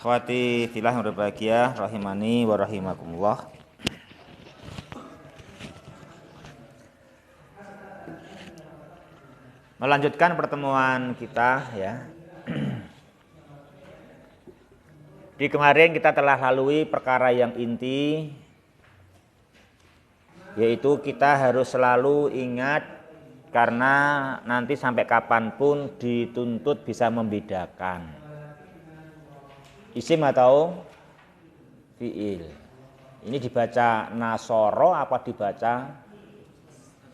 Ikhwati fillah yang berbahagia, rahimani wa rahimakumullah. Melanjutkan pertemuan kita ya. Di kemarin kita telah lalui perkara yang inti, yaitu kita harus selalu ingat karena nanti sampai kapanpun dituntut bisa membedakan isim atau fi'il. Ini dibaca nasoro apa dibaca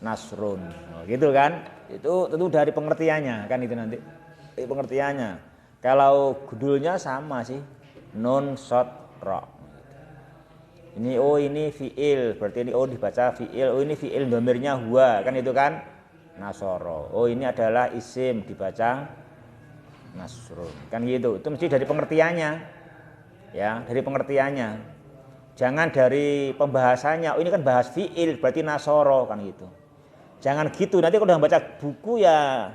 nasrun, gitu kan? Itu tentu dari pengertiannya kan, itu nanti pengertiannya. Kalau gudulnya sama sih, nun sod ro. Ini ini fi'il, berarti ini dibaca fi'il. Ini fi'il domirnya huwa, kan itu kan nasoro. Ini adalah isim, dibaca nasrun, kan gitu. Itu mesti dari pengertiannya, ya, dari pengertiannya. Jangan dari pembahasannya. Ini kan bahas fi'il, berarti nasoro, kan gitu. Jangan gitu. Nanti kalau udah baca buku ya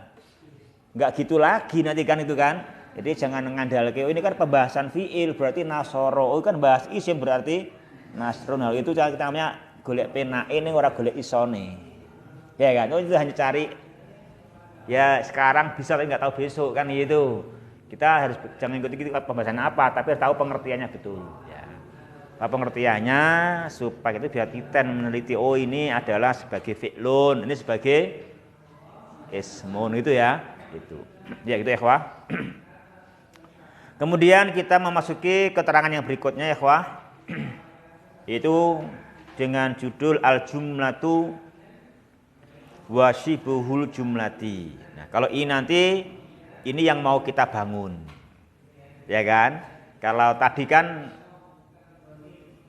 nggak gitu lagi nanti kan itu kan. Jadi jangan ngandalke. Ini kan pembahasan fi'il, berarti nasoro. Kan bahas isim, berarti nasrun. Hal itu kita namanya golek penake ini orang golek isone. Ya kan? Itu hanya cari. Ya sekarang bisa tapi nggak tahu besok kan gitu. Kita harus jangan ikuti pembahasan apa, tapi harus tahu pengertiannya betul. Ya. Tahu pengertiannya supaya itu biar kita meneliti. Ini adalah sebagai fi'lun, ini sebagai ismun itu ya. Itu. Ya gitu ya ikhwah. Kemudian kita memasuki keterangan yang berikutnya ya ikhwah. Itu dengan judul al-jumlatu wa syibuhul jumlati. Nah, kalau ini nanti ini yang mau kita bangun. Ya kan? Kalau tadi kan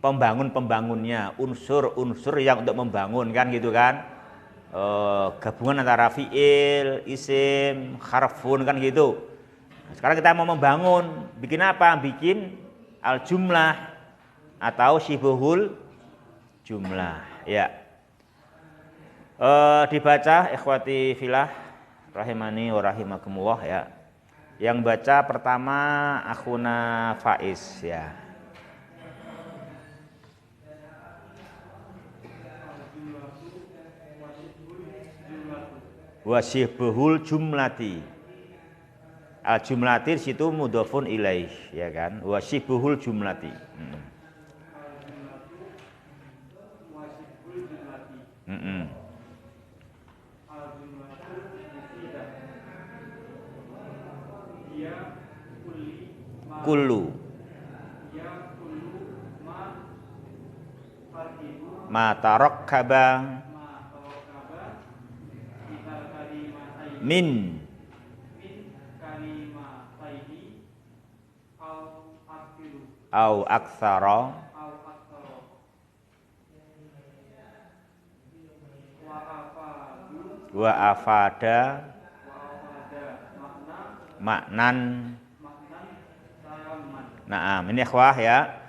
pembangunnya, unsur-unsur yang untuk membangun kan gitu kan. Gabungan antara fi'il, isim, harfun kan gitu. Nah, sekarang kita mau membangun, bikin apa? Bikin al-jumlah atau syibuhul jumlah. Ya. Dibaca ikhwati fillah rahimani wa rahimakumullah ya. Yang baca pertama akhuna Faiz ya. Wasyibuhul jumlati. Al jumlati situ mudhofun ilaih ya kan. Wasyibuhul jumlati. Kullu ma tarakkaba min au aktsara wa afada maknan. Nah, ini ikhwah ya.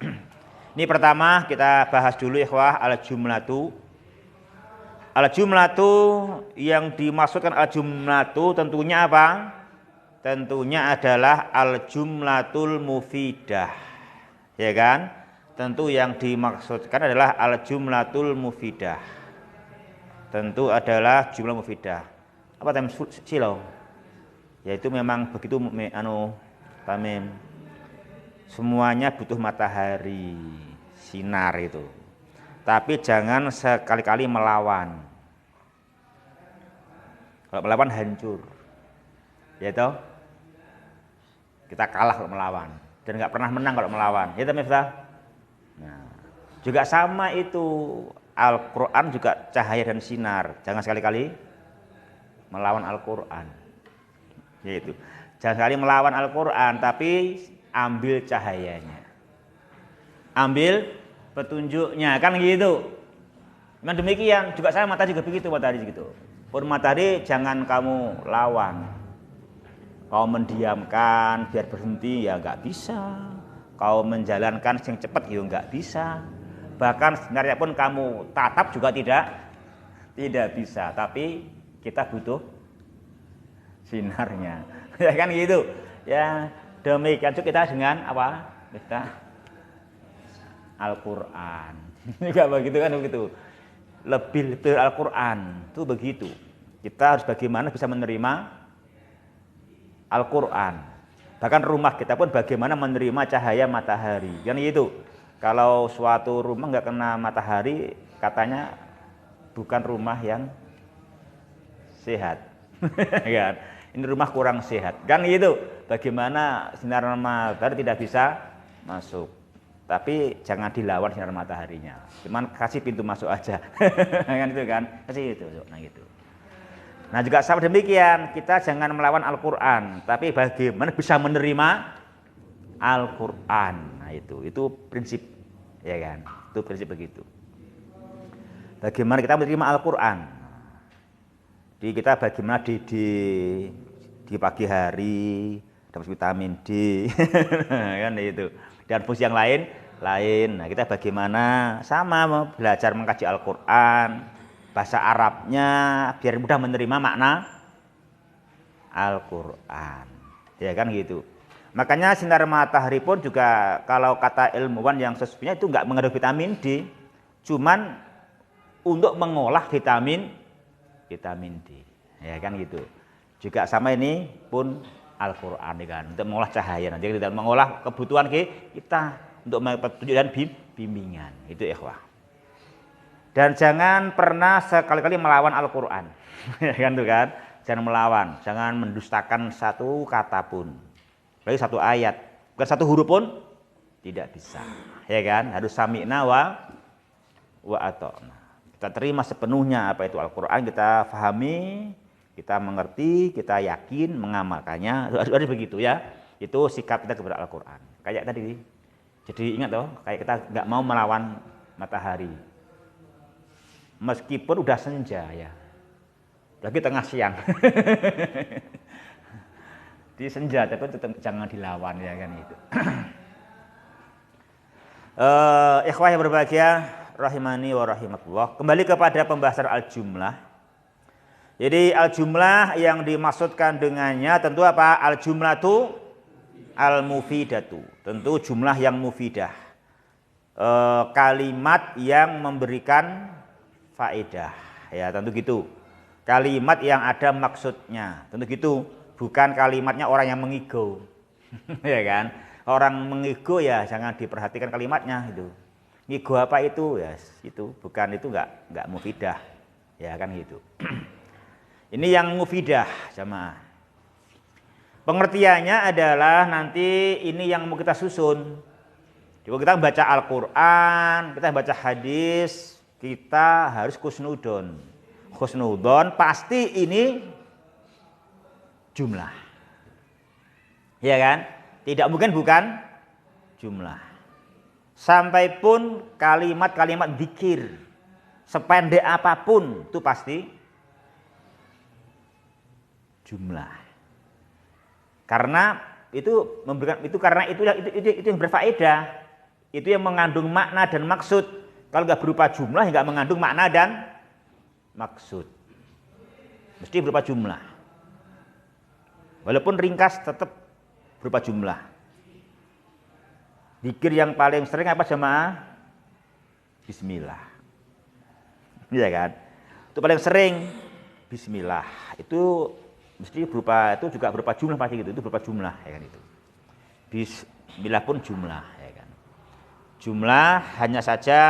Ini pertama kita bahas dulu ikhwah al-jumlatu. Al-jumlatu yang dimaksudkan al-jumlatu tentunya apa? Tentunya adalah al-jumlatul mufidah. Ya kan? Tentu yang dimaksudkan adalah al-jumlatul mufidah. Tentu adalah jumlah mufidah. Apa tem silau? Yaitu memang begitu tamim. Semuanya butuh matahari, sinar itu. Tapi jangan sekali-kali melawan. Kalau melawan hancur. Ya toh? Kita kalah kalau melawan dan nggak pernah menang kalau melawan. Ya toh Miftah? Nah, juga sama itu. Al-Qur'an juga cahaya dan sinar. Jangan sekali-kali melawan Al-Qur'an. Yaitu. Jangan sekali melawan Al-Qur'an, tapi ambil cahayanya, ambil petunjuknya, kan gitu. Memang demikian juga saya matahari juga begitu, matahari gitu. Pun matahari jangan kamu lawan, kau mendiamkan biar berhenti ya nggak bisa, kau menjalankan yang cepat ya nggak bisa, bahkan sebenarnya pun kamu tatap juga tidak bisa. Tapi kita butuh sinarnya, ya kan gitu ya. Demikian juga kita dengan apa? Miftah Al-Qur'an. Enggak begitu kan begitu. Lebih Al-Qur'an itu begitu. Kita harus bagaimana bisa menerima Al-Qur'an. Bahkan rumah kita pun bagaimana menerima cahaya matahari. Kan itu. Kalau suatu rumah nggak kena matahari, katanya bukan rumah yang sehat. Kan? Ini rumah kurang sehat. Kan gitu. Bagaimana sinar matahari tidak bisa masuk. Tapi jangan dilawan sinar mataharinya. Cuman kasih pintu masuk aja. Kan itu kan? Kasih itu. Nah gitu. Nah juga sama demikian, kita jangan melawan Al-Qur'an, tapi bagaimana bisa menerima Al-Qur'an. Nah itu prinsip, ya kan? Itu prinsip begitu. Bagaimana kita menerima Al-Qur'an? Di kita bagaimana di pagi hari dapat vitamin D, kan itu. Dan fungsi yang lain. Nah kita bagaimana sama belajar mengkaji Al-Qur'an. Bahasa Arabnya biar mudah menerima makna Al-Qur'an. Ya kan gitu. Makanya sinar matahari pun juga kalau kata ilmuwan yang sesungguhnya itu enggak mengandung vitamin D, cuman untuk mengolah vitamin D. Ya kan gitu. Juga sama ini pun Al-Qur'an kan, untuk mengolah cahaya nanti kita mengolah kebutuhan kita untuk petunjuk dan bimbingan. Itu ikhwah. Dan jangan pernah sekali-kali melawan Al-Qur'an. Ya kan tuh kan? Jangan melawan, jangan mendustakan satu kata pun. Apalagi satu ayat, bukan satu huruf pun tidak bisa. Ya kan? Harus sami'na wa ata'na. Kita terima sepenuhnya apa itu Al-Qur'an, kita pahami, kita mengerti, kita yakin, mengamalkannya. Harus begitu ya. Itu sikap kita kepada Al-Qur'an. Kayak tadi. Jadi ingat toh, kayak kita nggak mau melawan matahari. Meskipun udah senja ya, lagi tengah siang, di senja tapi tetap jangan dilawan ya kan itu. Ikhwah yang berbahagia, rahimani wa rahimakumullah. Kembali kepada pembahasan al-jumlah. Jadi al-jumlah yang dimaksudkan dengannya tentu apa? Al-jumlatu al-mufidatu. Tentu jumlah yang mufidah. Kalimat yang memberikan faedah, ya tentu gitu. Kalimat yang ada maksudnya, tentu gitu. Bukan kalimatnya orang yang mengigo, ya kan? Orang mengigo ya jangan diperhatikan kalimatnya itu. Ngigo apa itu? Ya itu bukan itu nggak mufidah, ya kan gitu. Ini yang mufidah, jamaah. Pengertiannya adalah nanti ini yang mau kita susun. Coba kita baca Al-Qur'an, kita baca hadis. Kita harus khusnudon. Khusnudon pasti ini jumlah. Ya kan? Tidak mungkin bukan jumlah. Sampai pun kalimat-kalimat dzikir sependek apapun itu pasti jumlah. Karena itu memberikan karena itu yang berfaedah. Itu yang mengandung makna dan maksud. Kalau nggak berupa jumlah, nggak mengandung makna dan maksud. Mesti berupa jumlah. Walaupun ringkas tetap berupa jumlah. Zikir yang paling sering apa jemaah? Bismillah. Iya kan? Itu paling sering Bismillah. Itu mesti berupa, itu juga berupa jumlah pasti gitu. Itu berupa jumlah ya kan itu. Bismillah pun jumlah. Jumlah hanya saja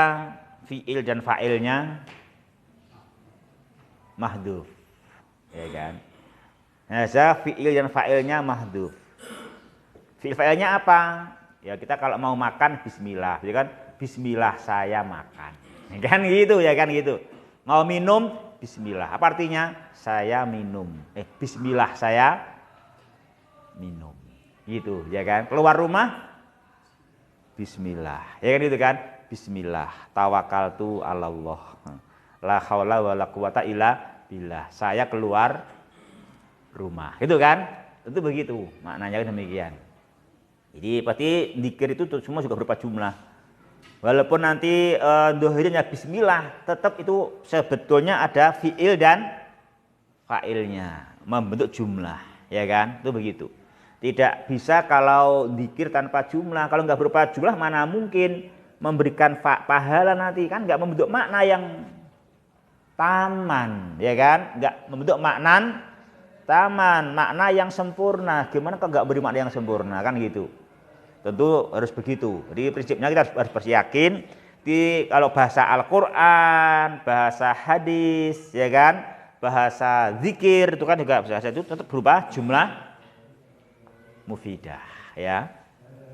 fi'il dan fa'ilnya mahdhuf. Ya kan? Hanya saja fi'il dan fa'ilnya mahdhuf. Fi'il fa'ilnya apa? Ya kita kalau mau makan bismillah, ya kan? Bismillah saya makan. Ya kan gitu, ya kan gitu. Mau minum bismillah. Apa artinya? Saya minum. Bismillah saya minum. Gitu, ya kan? Keluar rumah bismillah, ya kan itu kan? Bismillah, tawakkaltu 'alallah. La haula wala quwata illa billah. Saya keluar rumah. Itu kan? Itu begitu. Maknanya demikian. Jadi pasti zikir itu semua juga berupa jumlah. Walaupun nanti dohirnya bismillah, tetap itu sebetulnya ada fi'il dan fa'ilnya, membentuk jumlah, ya kan? Itu begitu. Tidak bisa kalau zikir tanpa jumlah. Kalau nggak berupa jumlah mana mungkin memberikan pahala nanti, kan nggak membentuk makna yang taman, ya kan? Nggak membentuk makna taman, makna yang sempurna. Gimana kalau nggak beri makna yang sempurna, kan gitu. Tentu harus begitu. Jadi prinsipnya kita harus yakin kalau bahasa Al-Quran, bahasa hadis, ya kan, bahasa zikir itu kan juga bahasa itu tetap berupa jumlah mufidah, ya,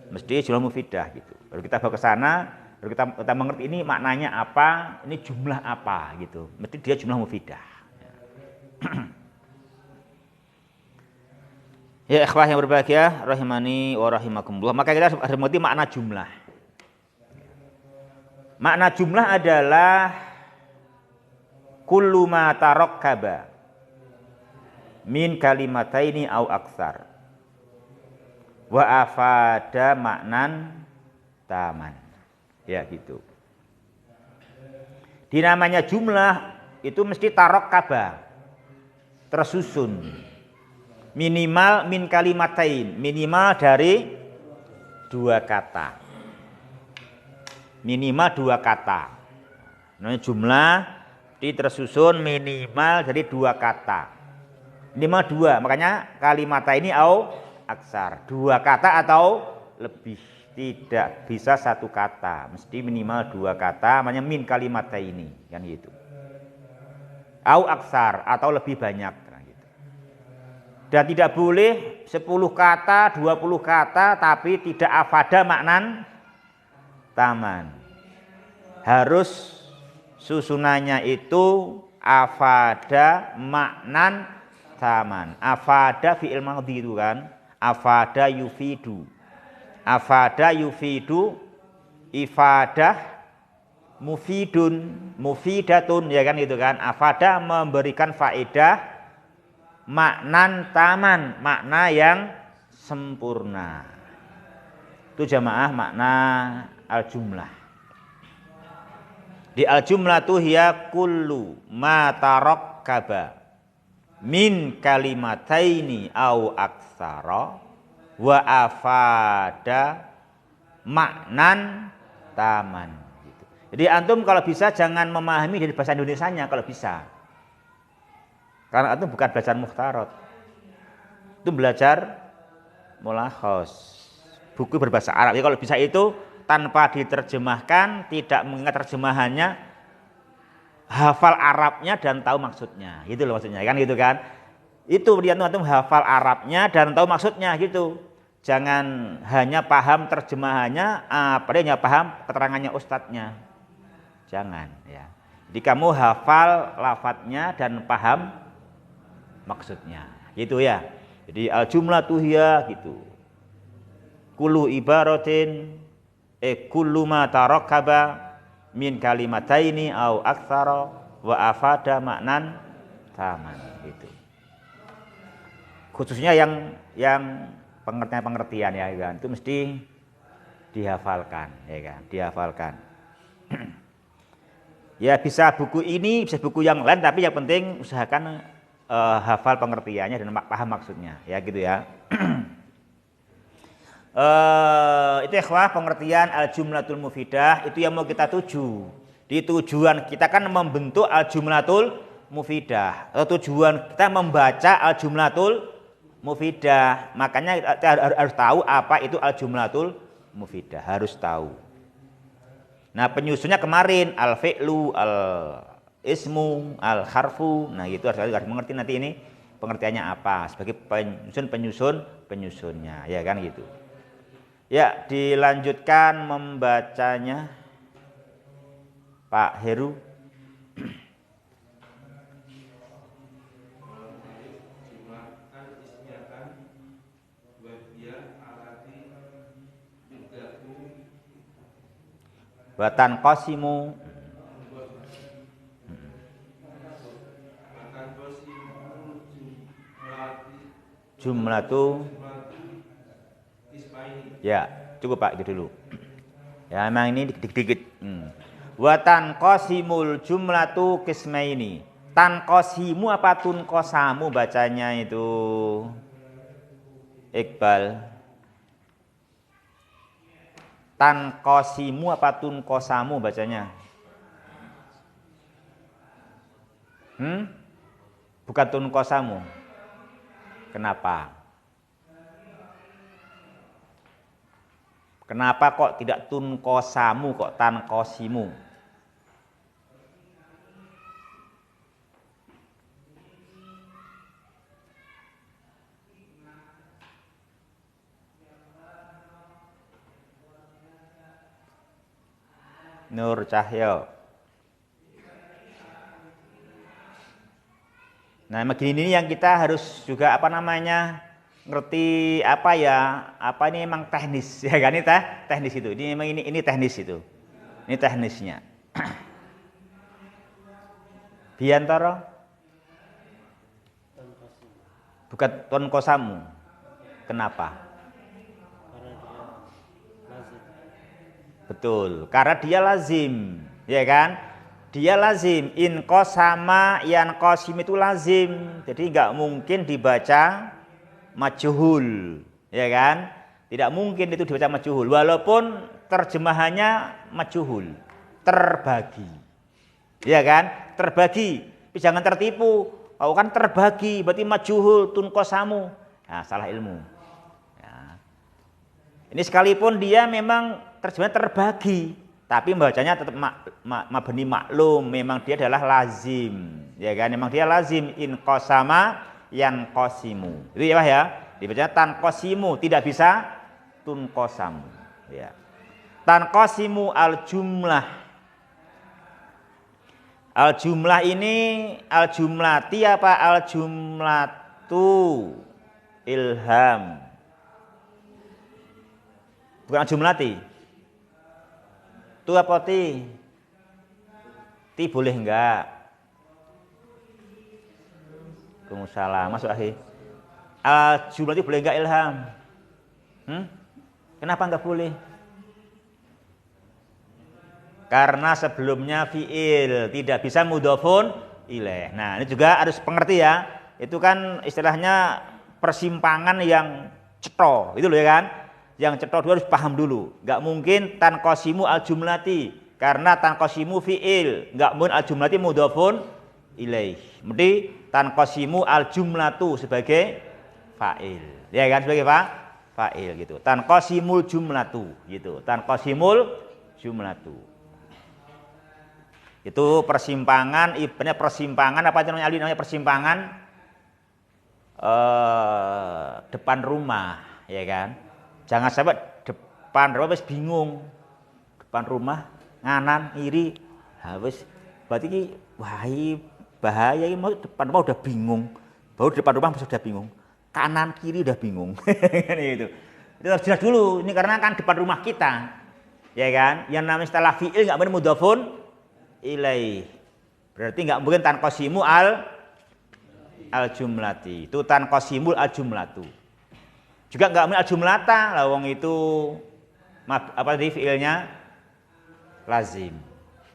mesti jumlah mufidah gitu. Baru kita bawa ke sana, baru kita mengerti ini maknanya apa, ini jumlah apa gitu. Mesti dia jumlah mufidah. Ya ikhwah yang berbahagia, rahimani wa rahimakumullah. Maka kita harus mengerti makna jumlah. Makna jumlah adalah kullu ma tarakkaba min kalimataini au aksar wa afada maknan taman, ya gitu. Di namanya jumlah itu mesti tarakkaba, tersusun, minimal min kalimatain, minimal dari dua kata, minimal dua kata. Namanya jumlah tersusun minimal dari dua kata, minimal dua, makanya kalimataini au aksar, dua kata atau lebih, tidak bisa satu kata, mesti minimal dua kata, namanya min kalimataini, kan gitu. Au aksar atau lebih banyak, kan gitu. Dan tidak boleh 10 kata, 20 kata tapi tidak afada maknan taman. Harus susunannya itu afada maknan taman. Afada fi'il madhi itu kan. Afada yufidu, afada yufidu, ifadah mufidun, mufidatun, ya kan gitu kan. Afada memberikan faedah, maknan taman, makna yang sempurna. Itu jamaah makna al-jumlah. Di al-jumlah tuh hiya kullu ma tarakkaba min kalimataini au aksara wa afada maknan taman gitu. Jadi antum kalau bisa jangan memahami dari bahasa Indonesianya kalau bisa. Karena antum bukan belajar mukhtarat. Itu belajar mulakhos. Buku berbahasa Arab. Jadi kalau bisa itu tanpa diterjemahkan, tidak mengingat terjemahannya, hafal Arabnya dan tahu maksudnya, gitu loh maksudnya, kan gitu kan. Itu dia antum hafal Arabnya dan tahu maksudnya gitu. Jangan hanya paham terjemahannya, padahal hanya paham keterangannya ustadznya. Jangan ya. Jadi kamu hafal lafadznya dan paham maksudnya, gitu ya. Jadi al-jumlah tuhya gitu. Kullu ibaratin kullu ma tarakkaba min kalimataini au aktsara wa afada maknan taman gitu. Khususnya yang pengertian ya kan, itu mesti dihafalkan ya kan, dihafalkan. Ya bisa buku ini, bisa buku yang lain, tapi yang penting usahakan hafal pengertiannya dan paham maksudnya ya gitu ya. Itu ikhwah pengertian al-jumlatul mufidah, itu yang mau kita tuju. Di tujuan kita kan membentuk al-jumlatul mufidah, atau tujuan kita membaca al-jumlatul mufidah. Makanya kita harus tahu apa itu al-jumlatul mufidah, harus tahu. Nah penyusunnya kemarin al-fi'lu, al-ismu, al-harfu. Nah itu harus mengerti nanti ini pengertiannya apa sebagai penyusunnya ya kan gitu. Ya, dilanjutkan membacanya Pak Heru. Batan qasimu jumlatu. Ya, cukup Pak, itu dulu. Ya, memang ini dikit-dikit. Wa tanqasimul jumlatu qismaini. Tanqasimu apa tunqasamu bacanya itu? Iqbal. Tankosimu apa tunkosamu bacanya? Bukan tunkosamu. Kenapa? Kenapa kok tidak tunkosamu kok tankosimu? Nur Cahyo. Nah, begini yang kita harus juga apa namanya ngerti apa ya, apa ini memang teknis ya kan, ini teknis itu. Ini memang ini teknis itu. Ini teknisnya. Biantoro bukan tonkosamu. Kenapa? Betul, karena dia lazim, ya kan? Dia lazim, in kosama yan kosim itu lazim, jadi nggak mungkin dibaca majhul, ya kan? Tidak mungkin itu dibaca majhul, walaupun terjemahannya majhul, terbagi, ya kan? Terbagi, tapi jangan tertipu. Kau kan terbagi, berarti majhul tun kosamu, nah salah ilmu. Ya. Ini sekalipun dia memang terjemahan terbagi, tapi bacanya tetap mabni maklum, memang dia adalah lazim, ya kan? Memang dia lazim in qasama yan qasimu. Itu ya Pak ya. Dibaca tan qasimu, tidak bisa tun qasamu, ya. Tan qasimu al jumlah. Al jumlah ini al jumlati apa al jumlatu ilham. Bukan al jumlati. Tu apa ti? Ti boleh enggak? Waalaikumsalam. Masuk akhi. Jumlah ti boleh enggak ilham? Kenapa enggak boleh? Karena sebelumnya fi'il, tidak bisa mudhofun ilaih. Nah, ini juga harus pengerti ya. Itu kan istilahnya persimpangan yang cetha, itu loh ya kan? Yang cetha dulu harus paham dulu. Enggak mungkin tanqasimu al jumlati, karena tanqasimu fi'il, enggak mungkin al jumlati mudhofun ilaih. Mesti tanqasimu al jumlatu sebagai fa'il. Ya kan, sebagai fa'il gitu. Tanqasimul jumlatu gitu. Tanqasimul jumlatu. Itu persimpangan, ibaratnya persimpangan apa namanya Ali, namanya persimpangan depan rumah, ya kan? Jangan sampai depan rumah wis bingung. Depan rumah nganan kiri habis berarti ki wah bahaya ini, depan rumah udah bingung. Baru depan rumah sudah bingung. Kanan kiri udah bingung. Gitu. Itu harus jelas dulu. Ini karena kan depan rumah kita. Ya kan? Yang namanya istilah fi'il enggak benar mudhofun ilaih. Berarti enggak mungkin tanqasimu al jumlati. Itu tanqasimul al jumlatu. Juga enggak mungkin al jumlata, lawang itu apa tadi fiilnya lazim.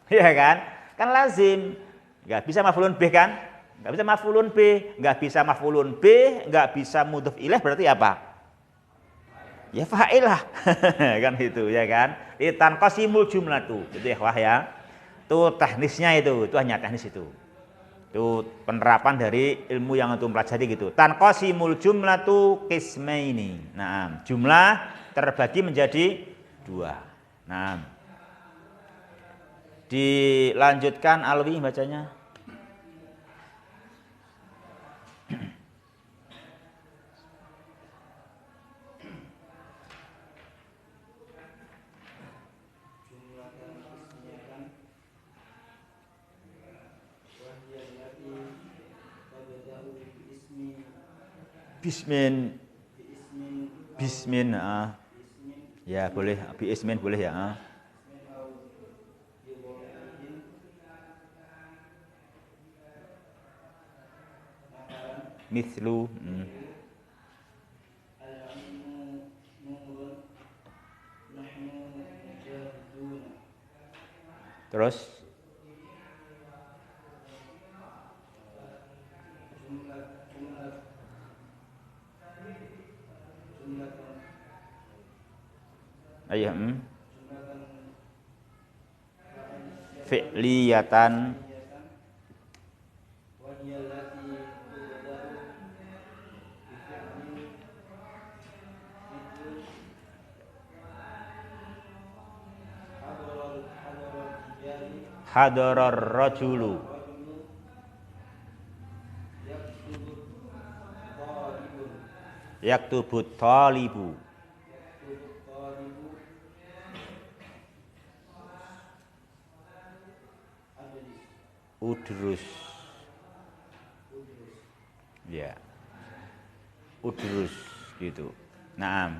Ya kan? Kan lazim. Enggak bisa maf'ulun bih kan? Enggak bisa maf'ulun bih, enggak bisa maf'ulun bih, enggak bisa mudhof ilaih, berarti apa? Ya fa'il lah. Kan itu ya kan? Itu tanqasimul jumlatu. Itu ya wah ya. Itu teknisnya itu hanya teknis itu. Itu penerapan dari ilmu yang antum pelajari gitu. Tanqasimul jumlatu qismaini. Nah, jumlah terbagi menjadi 2. Nah, dilanjutkan Alwi bacanya. Bismin, ya boleh, bismin boleh ya. Mithlu, terus Ayo, fi'liyatan hadarar rajulu yaktubut talibu udrus ya udrus gitu. Naam.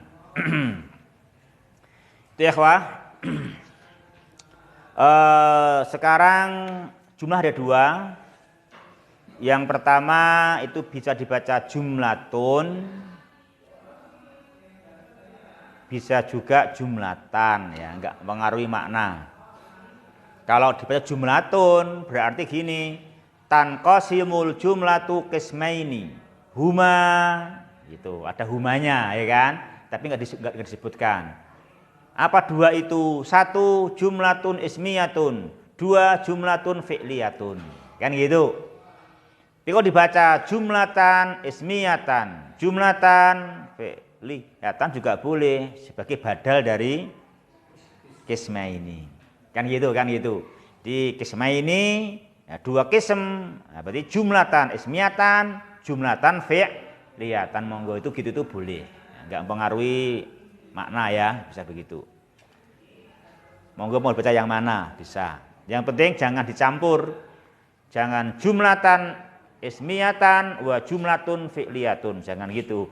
Itu ya ikhwah. Sekarang jumlah ada dua. Yang pertama itu bisa dibaca jumlatun, bisa juga jumlatan, ya enggak mengaruhi makna. Kalau dibaca jumlatun berarti gini, tanqasimul jumlatu qismaini huma, gitu, ada humanya ya kan, tapi enggak disebutkan. Apa dua itu? Satu jumlatun ismiyatun, dua jumlatun fi'liyatun, kan gitu. Tapi kalau dibaca jumlatan ismiyatan, jumlatan fi'liyatan juga boleh sebagai badal dari qismaini. Kan gitu. Di qismaini ya, dua qism, nah, berarti jumlatan ismiyatan, jumlatan fi'liyatan, monggo itu gitu tuh boleh. Enggak mempengaruhi makna ya, bisa begitu. Monggo mau baca yang mana bisa. Yang penting jangan dicampur. Jangan jumlatan ismiyatan wa jumlatun fi'liyatun, jangan gitu.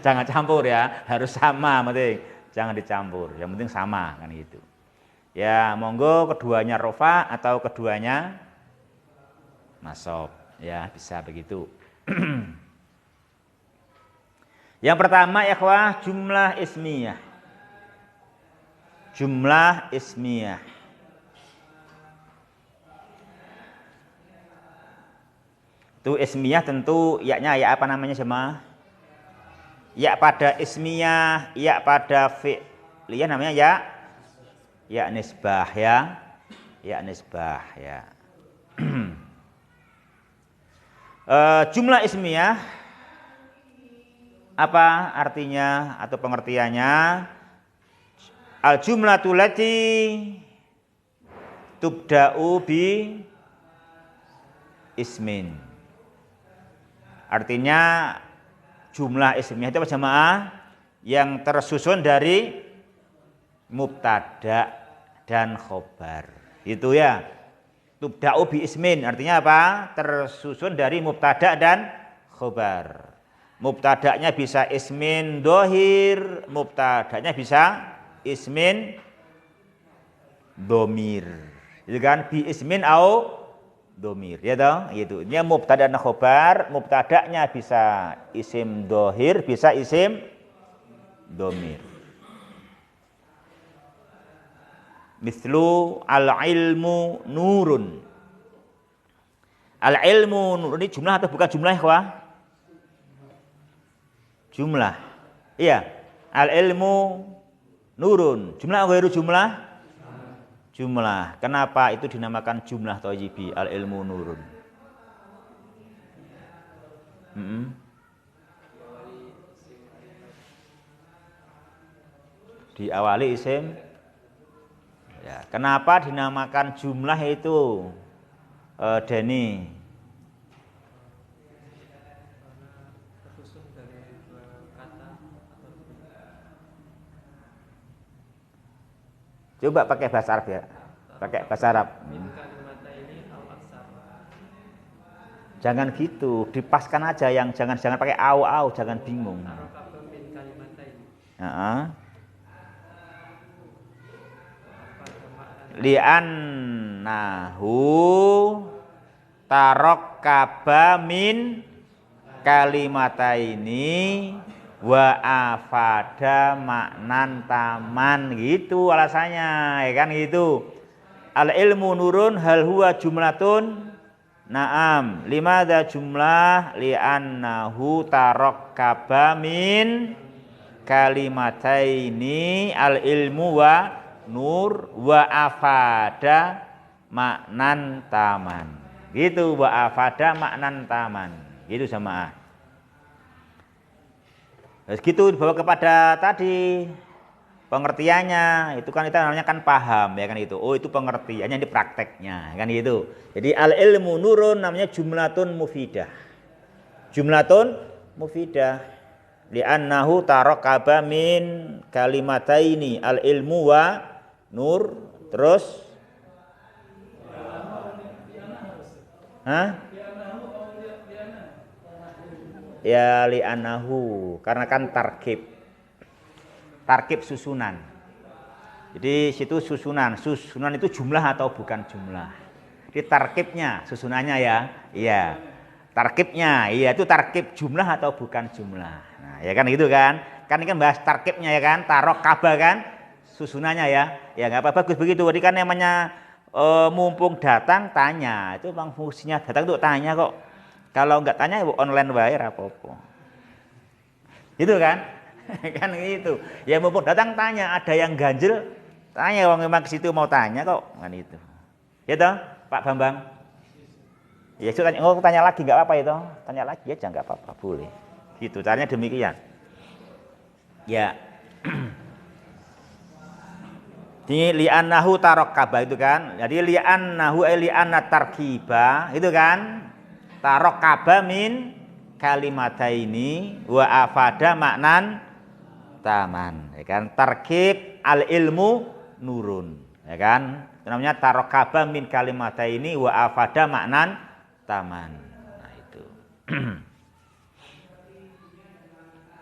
Jangan campur ya, harus sama penting. Jangan dicampur. Yang penting sama kan gitu. Ya, monggo keduanya rofa atau keduanya nasab. Ya, bisa begitu. Yang pertama ya ikhwah, jumlah ismiyah. Jumlah ismiyah. Itu ismiyah tentu yaknya ya apa namanya sama? Ya pada ismiyah, ya pada fi'liyah namanya ya nisbah ya. Ya nisbah ya. Jumlah ismiyah apa artinya atau pengertiannya? Al jumlatul lati tubda'u bi ismin. Artinya jumlah ismiyah itu apa jemaah? Yang tersusun dari mubtada dan khobar. Itu ya. Tubda'u bi ismin artinya apa? Tersusun dari mubtada dan khobar. Mubtada'nya bisa ismin dohir, mubtada'nya bisa ismin domir. Itu kan bi ismin au domir, ya toh? Gitu. Ini mubtada dan khobar, mubtada'nya bisa isim dohir, bisa isim domir. Mislu al-ilmu nurun. Al-ilmu nurun ini jumlah atau bukan jumlah ikhwah? Jumlah. Iya. Al-ilmu nurun. Jumlah atau ghairu jumlah? Jumlah. Kenapa itu dinamakan jumlah thayyibi? Al-ilmu nurun. Diawali isim. Ya, kenapa dinamakan jumlah itu, Deni? Coba pakai bahasa Arab ya. Pakai bahasa Arab. Jangan gitu, dipaskan aja yang jangan pakai au, jangan bingung. Li'annahu tarokkaba min kalimataini wa afada maknan taman, gitu alasannya ya kan gitu. Al ilmu nurun hal huwa jumlatun. Naam, limadza jumlah? Li'annahu tarokkaba min kalimataini al ilmu wa nur wa afada maknan taman. Gitu, wa afada maknan taman. Gitu sama. Terus gitu dibawa kepada tadi pengertiannya, itu kan itu namanya kan paham ya kan itu. Oh, itu pengertiannya, di prakteknya kan gitu. Jadi al ilmu nurun namanya jumlatun mufidah. Jumlatun mufidah. Li'annahu tarakaba min kalimataini al ilmu wa nur. Terus ya li'annahu, karena kan tarkib susunan. Jadi situ susunan itu jumlah atau bukan jumlah. Di tarkibnya, susunannya ya, iya. Tarkibnya, iya itu tarkib jumlah atau bukan jumlah. Nah, ya kan gitu kan? Kan ini kan bahas tarkibnya ya kan, tarokaba kan, susunannya ya. Ya nggak apa-apa, bagus begitu. Jadi kan namanya mumpung datang tanya, itu bang fungsinya datang untuk tanya kok. Kalau nggak tanya online wae apa-apa. Gitu kan? Kan gitu. Ya mumpung datang tanya, ada yang ganjil, tanya orang memang ke situ mau tanya kok, kan itu. Ya toh, Pak Bambang. Ya itu tanya, tanya lagi nggak apa-apa itu. Tanya lagi aja nggak apa-apa, boleh. Gitu, caranya demikian. Ya. Ini li'annahu tarokkaba itu kan. Jadi li'annahu li'anna tarkiba itu kan. Tarokkaba min kalimataini wa afada maknan taman, ya kan. Tarkib al ilmu nurun, ya kan. Itu namanya tarokkaba min kalimataini wa afada maknan taman. Nah itu.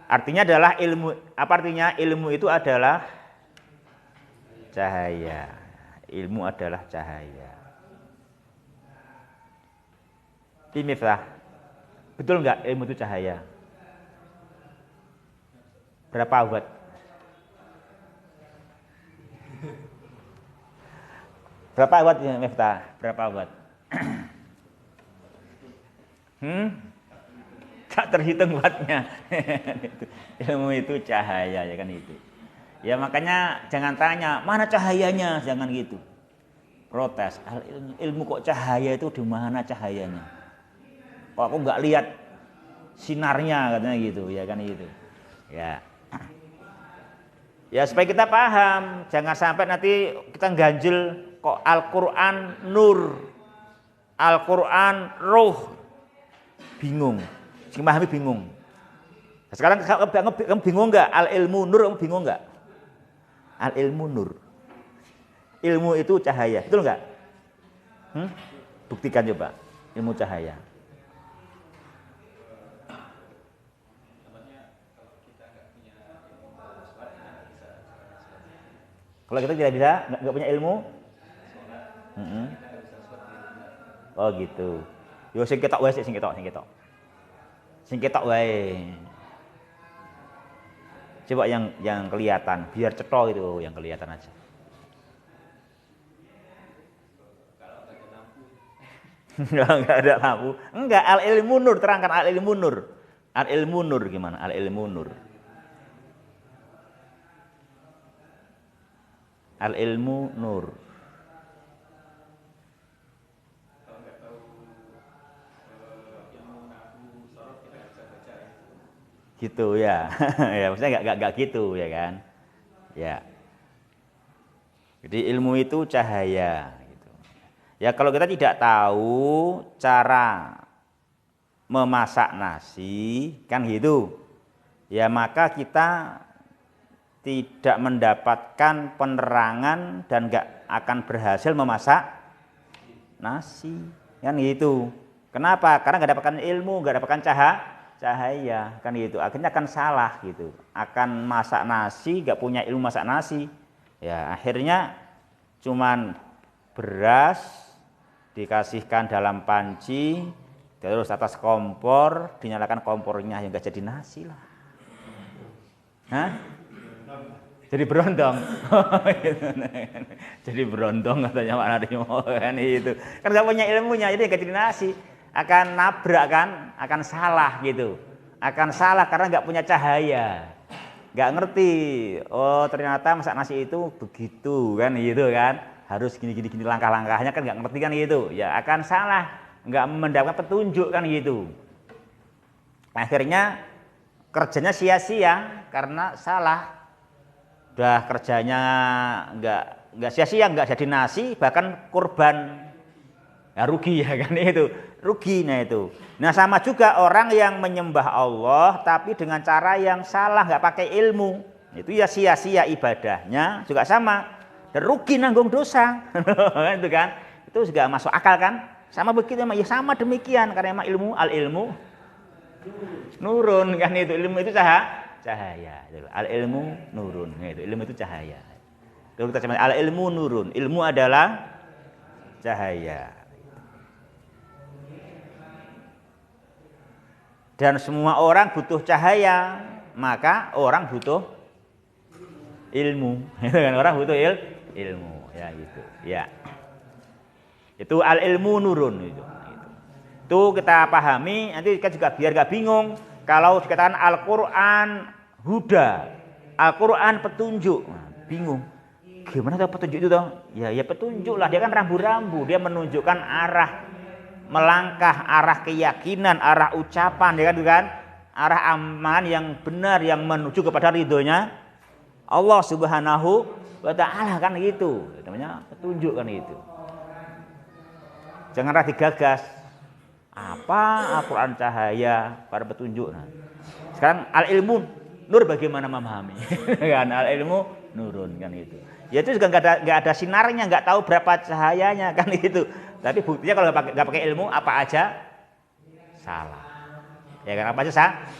Artinya adalah ilmu, apa artinya? Ilmu itu adalah cahaya. Ilmu adalah cahaya. Miftah, betul nggak ilmu itu cahaya? Berapa watt? Berapa watt ya Miftah? Berapa watt? Tak terhitung wattnya. Ilmu itu cahaya ya kan itu. Ya makanya jangan tanya mana cahayanya, jangan gitu. Protes. Ilmu kok cahaya itu di mana cahayanya? Kok aku nggak lihat sinarnya katanya gitu, ya kan itu. Ya. Ya supaya kita paham, jangan sampai nanti kita ganjil kok Al-Qur'an nur, Al-Qur'an ruh. Bingung. Si memahami bingung. Sekarang kamu bingung nggak? Al ilmu nur, kamu bingung nggak? Al ilmu nur. Ilmu itu cahaya, betul nggak? Buktikan coba. Ilmu cahaya. Kalau kita tidak bisa, nggak punya ilmu, oh gitu. Yo sing ketok wae, sing ketok wae. Coba yang kelihatan, biar cetok itu yang kelihatan aja. Enggak ada lampu. Enggak, al ilmu nur, terangkan al ilmu nur. Al ilmu nur gimana? Al ilmu nur. Al ilmu nur. Gitu ya. Ya maksudnya enggak gitu ya kan. Ya. Jadi ilmu itu cahaya gitu. Ya kalau kita tidak tahu cara memasak nasi kan gitu. Ya maka kita tidak mendapatkan penerangan dan nggak akan berhasil memasak nasi kan gitu. Kenapa? Karena nggak dapatkan ilmu, nggak dapatkan cahaya kan gitu. Akhirnya akan salah gitu. Akan masak nasi, nggak punya ilmu masak nasi. Ya akhirnya cuman beras dikasihkan dalam panci, terus atas kompor dinyalakan kompornya, yang nggak jadi nasi lah. Hah? Jadi berondong. Jadi berondong katanya Pak Narimo kan itu. Kan enggak punya ilmunya, jadi enggak jadi nasi. Akan nabrak kan, akan salah gitu. Akan salah karena enggak punya cahaya. nggak ngerti. Oh ternyata masak nasi itu begitu kan gitu kan. Harus gini langkah-langkahnya kan nggak ngerti kan gitu. Ya akan salah, nggak mendapatkan petunjuk kan gitu. Akhirnya kerjanya sia-sia karena salah. Udah kerjanya nggak sia-sia, nggak jadi nasi, bahkan kurban. Ya rugi ya kan itu, ruginya itu. Nah sama juga orang yang menyembah Allah tapi dengan cara yang salah, nggak pakai ilmu, itu ya sia-sia ibadahnya juga sama, dan rugi nanggung dosa. Itu kan, itu juga masuk akal kan? Sama begitu ya sama demikian karena emang al ilmu nurun kan itu, ilmu itu cahaya. Al ilmu nurun, itu ilmu itu cahaya. Kalau kita cuma al ilmu nurun, ilmu adalah cahaya. Dan semua orang butuh cahaya, maka orang butuh ilmu. Orang butuh ilmu, ya gitu. Ya. Itu al ilmu nurun itu. Itu kita pahami, nanti kita juga biar gak bingung kalau dikatakan Al-Qur'an huda, Al-Qur'an petunjuk. Nah, bingung. Gimana tuh petunjuk itu toh? Ya petunjuk lah, dia kan rambu-rambu, dia menunjukkan arah melangkah, arah keyakinan, arah ucapan, ya kan, arah aman yang benar yang menuju kepada ridhonya Allah Subhanahu wa Ta'ala kan gitu. Namanya petunjuk kan itu. Janganlah digagas. Apa Al-Qur'an cahaya pada petunjuk. Nah, sekarang al ilmu nur bagaimana memahami? Kan al ilmu nurun kan itu. Ya itu juga nggak ada sinarnya, nggak tahu berapa cahayanya kan itu. Tapi buktinya kalau nggak pakai ilmu apa aja salah. Ya kan apa aja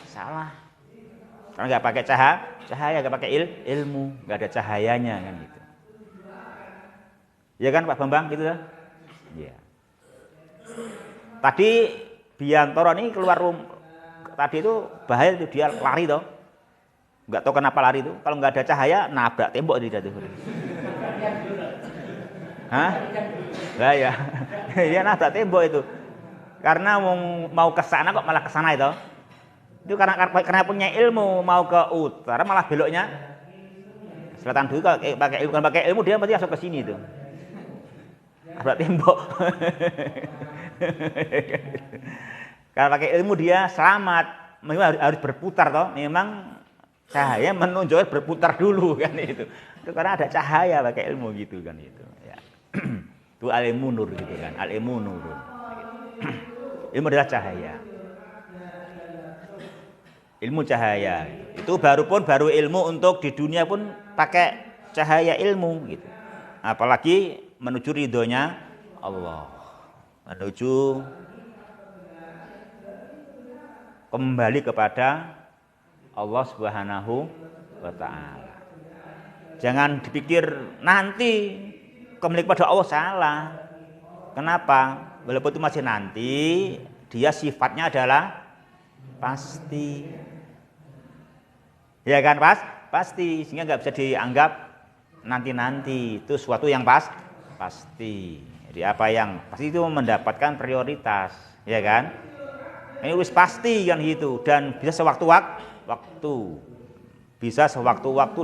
salah. Karena nggak pakai cahaya, nggak pakai ilmu, nggak ada cahayanya kan gitu. Ya kan Pak Bambang gitu ya. Iya. Tadi Biantoro ini keluar tadi itu bahaya itu, dia lari toh. Nggak tahu kenapa lari itu. Kalau nggak ada cahaya nabrak tembok dia tuh. Hah? Lah ya. Dia nabrak tembok itu. Karena mau ke sana kok malah ke sana itu. Itu karena punya ilmu, mau ke utara malah beloknya selatan dulu. Kalau pakai ilmu dia pasti masuk ke sini itu. Nabrak tembok. Kalau pakai ilmu dia selamat. Memang harus berputar toh. Memang cahaya menunjukkan berputar dulu kan itu. Itu karena ada cahaya pakai ilmu gitu kan itu. Ya. Itu al-ilmu nur gitu kan. Al-ilmu nur. Ilmu adalah cahaya. Ilmu cahaya. Itu baru ilmu untuk di dunia pun pakai cahaya ilmu gitu. Apalagi menuju ridhonya Allah. Menuju kembali kepada Allah Subhanahu wa Ta'ala. Jangan dipikir nanti kembali kepada Allah, salah. Kenapa? Walaupun itu masih nanti, dia sifatnya adalah pasti. Ya kan pasti, sehingga nggak bisa dianggap nanti-nanti. Itu suatu yang pasti. Jadi apa yang pasti itu mendapatkan prioritas, ya kan? Ini wis pasti kan gitu, dan bisa sewaktu-waktu. Bisa sewaktu-waktu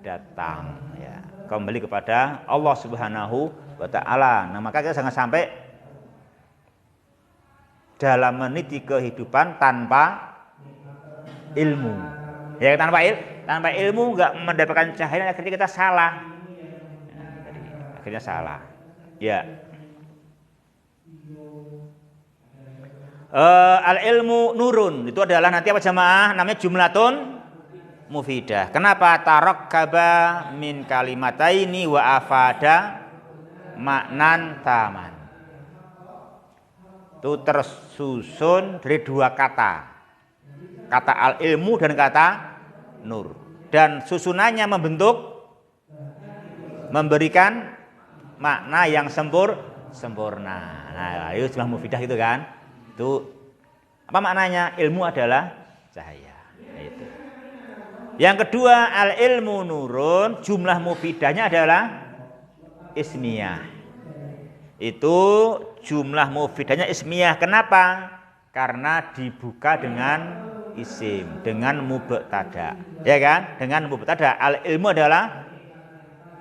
datang ya. Kembali kepada Allah Subhanahu wa Ta'ala. Nah, maka kita jangan sampai dalam meniti kehidupan tanpa ilmu. Ya, tanpa ilmu enggak mendapatkan cahaya, akhirnya kita salah. Ya, akhirnya salah. Ya. Al-ilmu nurun itu adalah nanti apa jamaah? Namanya jumlatun mufidah. Kenapa? Tarakkaba min kalimataini wa afada maknan taman. Itu tersusun dari dua kata. Kata al-ilmu dan kata nur. Dan susunannya memberikan makna yang sempurna. Nah, itu jumlah mufidah itu kan. Itu apa maknanya? Ilmu adalah cahaya. Itu. Yang kedua, al-ilmu nurun, jumlah mufidahnya adalah ismiyah. Itu jumlah mufidahnya ismiyah. Kenapa? Karena dibuka dengan isim dengan mubtada. Ya kan? Dengan mubtada. Al ilmu adalah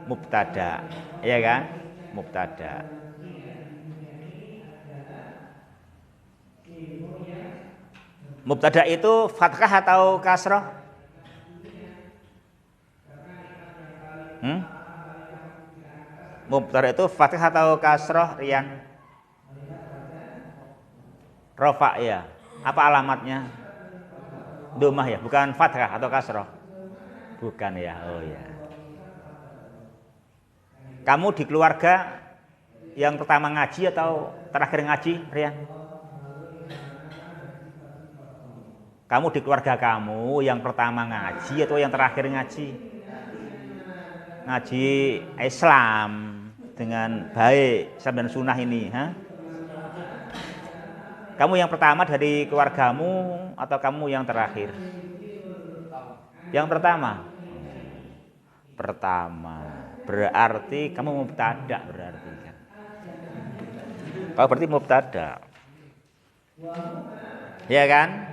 mubtada. Ya kan? Mubtada. Mubtada itu fathah atau kasroh? Mubtada itu fathah atau kasroh, Rian? Rofa ya. Apa alamatnya? Domah ya, bukan fathah atau kasroh? Bukan ya. Oh ya. Kamu di keluarga yang pertama ngaji atau terakhir ngaji, Rian? Kamu di keluarga kamu yang pertama ngaji atau yang terakhir ngaji? Ngaji Islam dengan baik, Islam dan sunnah ini, ha? Kamu yang pertama dari keluargamu atau kamu yang terakhir? Yang pertama. Pertama. Berarti kamu mubtada berarti kan. Kalau berarti mubtada. Ya kan?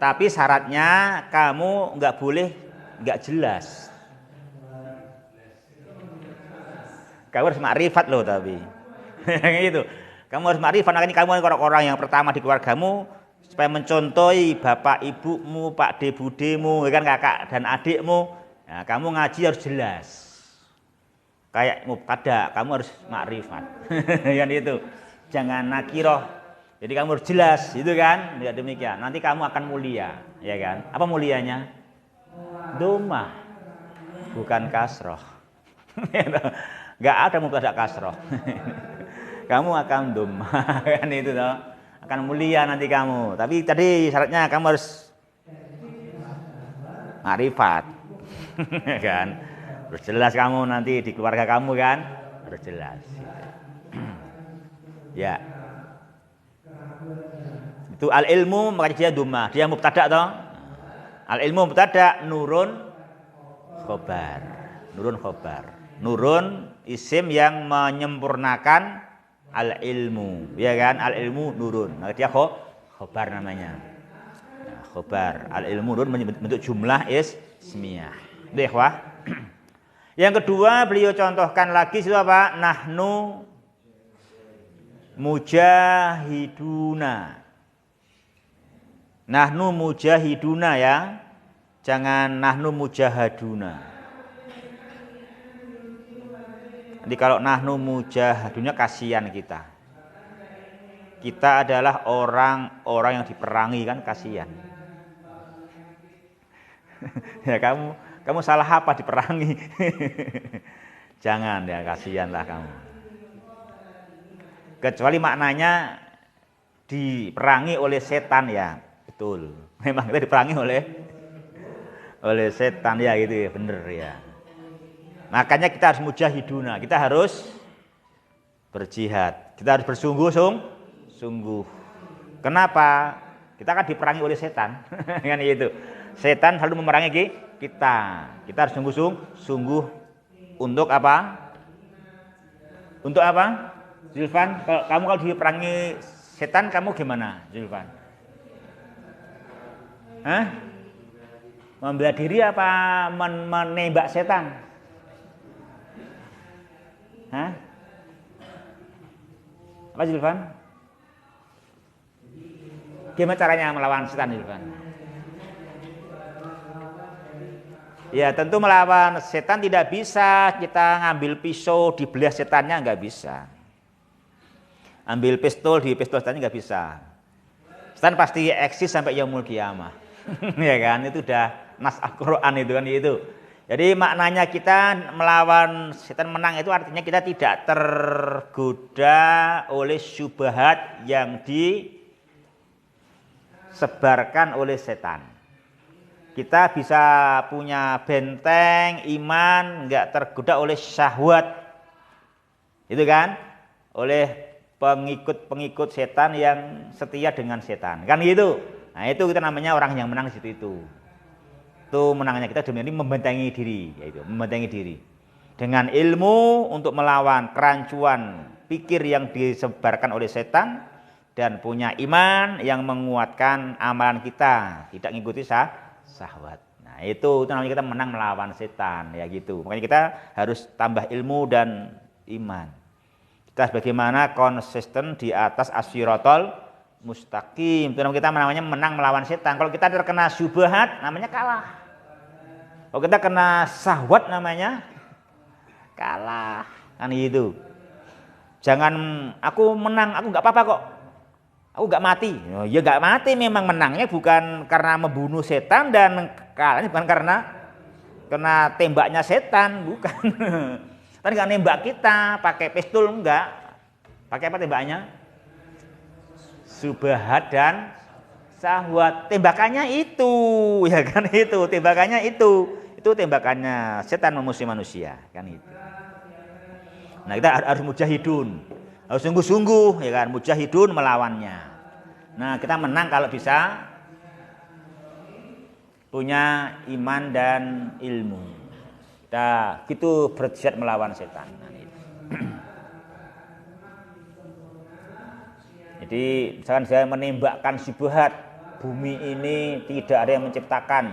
Tapi syaratnya kamu nggak boleh nggak jelas. Kamu harus makrifat loh tapi. Gitu. Kamu harus makrifat, makanya kamu orang-orang yang pertama di keluargamu supaya mencontohi bapak ibumu, pak de budemu, kan kakak dan adikmu. Nah, kamu ngaji harus jelas. Kayak mubtada, kamu harus makrifat. Kan itu. Jangan nakiroh. Jadi kamu harus jelas, itu kan? Ya demikian. Nanti kamu akan mulia, ya kan? Apa mulianya? Domah. Bukan kasroh. Enggak ada mubtada kasroh. Kamu akan domah, kan itu toh. Akan mulia nanti kamu. Tapi tadi syaratnya kamu harus makrifat. Kan? Harus jelas kamu nanti di keluarga kamu kan? Harus jelas. Ya. Itu al ilmu maka dia domah. Dia mubtada toh. Al ilmu mubtada, nurun khobar. Nurun khobar. Nurun isim yang menyempurnakan al ilmu, ya kan? Al ilmu nurun, maka dia khobar namanya. Ya, khobar. Al ilmu nurun bentuk jumlah ismiyah. Itu ikhwah. Yang kedua beliau contohkan lagi itu apa? Nahnu mujahiduna. Nahnu mujahiduna ya. Jangan nahnu mujahaduna. Jadi kalau nahnu mujahadunya kasihan kita. Kita adalah orang-orang yang diperangi kan kasihan. Ya kamu salah apa diperangi? Jangan ya, kasihanlah kamu. Kecuali maknanya diperangi oleh setan ya, betul. Memang kita diperangi oleh setan ya gitu ya, bener ya. Makanya kita harus mujahiduna, kita harus berjihad, kita harus bersungguh-sungguh. Kenapa? Kita kan diperangi oleh setan, kan itu. Setan selalu memerangi kita. Kita harus sungguh-sungguh untuk apa? Untuk apa? Zulfan, kalau diperangi setan, kamu gimana, Zulfan? Hah? Membela diri apa menembak setan? Hah? Apa Zulfan? Gimana caranya melawan setan Zulfan? Ya tentu melawan setan tidak bisa kita ngambil pisau dibelah setannya, nggak bisa. Ambil pistol di pistol setannya nggak bisa. Setan pasti eksis sampai yaumul qiyamah. Ya kan, itu udah nas Al-Qur'an itu kan itu. Jadi maknanya kita melawan setan menang itu artinya kita tidak tergoda oleh syubhat yang disebarkan oleh setan. Kita bisa punya benteng iman, nggak tergoda oleh syahwat, itu kan? Oleh pengikut-pengikut setan yang setia dengan setan, kan gitu. Nah itu kita namanya orang yang menang di situ itu. Itu menangnya kita demi ini membentengi diri, yaitu membentengi diri dengan ilmu untuk melawan kerancuan pikir yang disebarkan oleh setan, dan punya iman yang menguatkan amalan kita, tidak mengikuti syahwat. Nah, itu namanya kita menang melawan setan, ya gitu. Makanya kita harus tambah ilmu dan iman. Kita bagaimana konsisten di atas as-siratal mustaqim. Itu namanya menang melawan setan. Kalau kita terkena syubhat namanya kalah. Kalau kita kena syahwat namanya kalah. Kan gitu. Jangan aku menang, aku nggak apa-apa kok. Aku nggak mati. Oh, ya nggak mati, memang menangnya bukan karena membunuh setan dan kalahnya bukan karena tembaknya setan, bukan. Tadi nggak nembak kita pakai pistol, enggak. Pakai apa tembaknya? Subhat dan syahwat. Tembakannya itu, ya kan itu. Tembakannya itu tembakannya setan memusuhi manusia, kan itu. Nah, kita harus mujahidun, harus sungguh-sungguh, ya kan, mujahidun melawannya. Nah, kita menang kalau bisa punya iman dan ilmu. Kita gitu berjihad melawan setan. Nah, jadi misalkan saya menembakkan syubhat, bumi ini tidak ada yang menciptakan,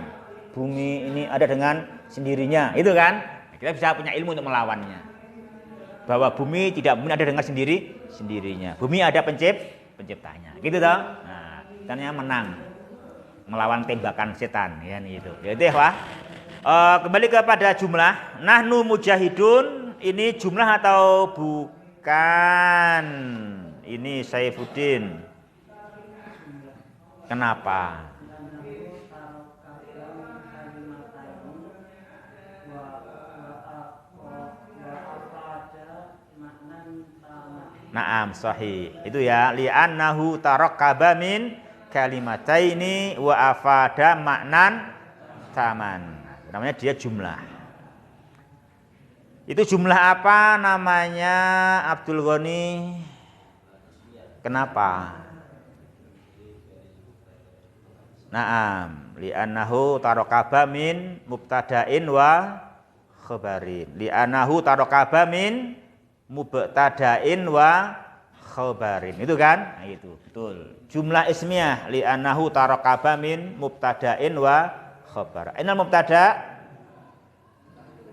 bumi ini ada dengan sendirinya, itu kan? Kita bisa punya ilmu untuk melawannya. Bahwa bumi tidak mungkin ada dengan sendirinya. Bumi ada penciptanya. Gitu toh? Nah, tanya menang melawan tembakan setan, ya gitu. Jadi ya, kembali kepada jumlah. Nahnu mujahidun, ini jumlah atau bukan? Ini Saifuddin. Kenapa? Naam sahih. Itu ya, li'annahu tarakkaba min kalimataini wa afada maknan taman. Namanya dia jumlah. Itu jumlah apa namanya, Abdul Ghani? Kenapa? Naam, li'annahu tarakkaba min mubtada'in wa khabarin. Li'annahu tarakkaba min mubtada'in wa khabarin. Itu kan? Nah, itu betul. Jumlah ismiyah li'annahu tarakkaba min mubtada'in wa khabar. Aina mubtada?